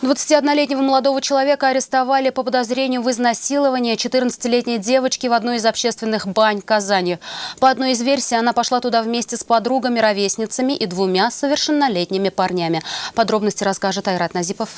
21-летнего молодого человека арестовали по подозрению в изнасиловании 14-летней девочки в одной из общественных бань Казани. По одной из версий, она пошла туда вместе с подругами, ровесницами и 2 совершеннолетними парнями. Подробности расскажет Айрат Назипов.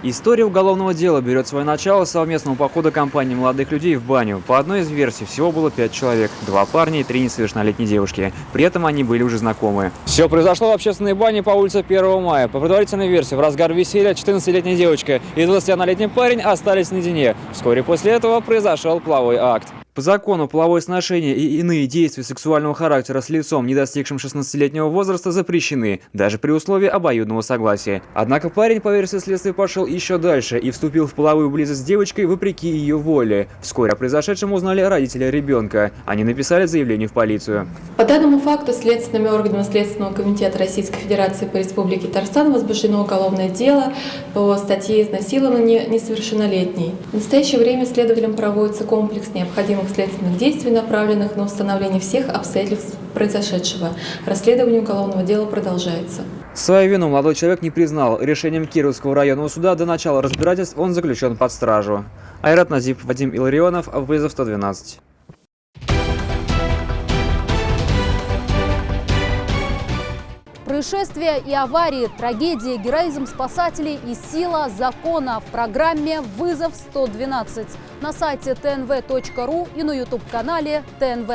История уголовного дела берет свое начало с совместного похода компании молодых людей в баню. По одной из версий, всего было 5 человек. 2 парня и 3 несовершеннолетние девушки. При этом они были уже знакомы. Все произошло в общественной бане по улице 1 мая. По предварительной версии, в разгар веселья 14-летняя девочка и 21-летний парень остались наедине. Вскоре после этого произошел половой акт. По закону половое сношение и иные действия сексуального характера с лицом, не достигшим 16-летнего возраста, запрещены, даже при условии обоюдного согласия. Однако парень, по версии следствия, пошел еще дальше и вступил в половую близость с девочкой вопреки ее воле. Вскоре о произошедшем узнали родители ребенка. Они написали заявление в полицию. По данному факту следственными органами Следственного комитета Российской Федерации по Республике Татарстан возбуждено уголовное дело по статье «Изнасилование несовершеннолетней». В настоящее время следователям проводится комплекс необходимых следственных действий, направленных на установление всех обстоятельств произошедшего. Расследование уголовного дела продолжается. Свою вину молодой человек не признал. Решением Кировского районного суда до начала разбирательств он заключен под стражу. Айрат Назипов, Вадим Илларионов, вызов 112. Происшествия и аварии, трагедии, героизм спасателей и сила закона в программе «Вызов 112» на сайте tnv.ru и на YouTube-канале ТНВ.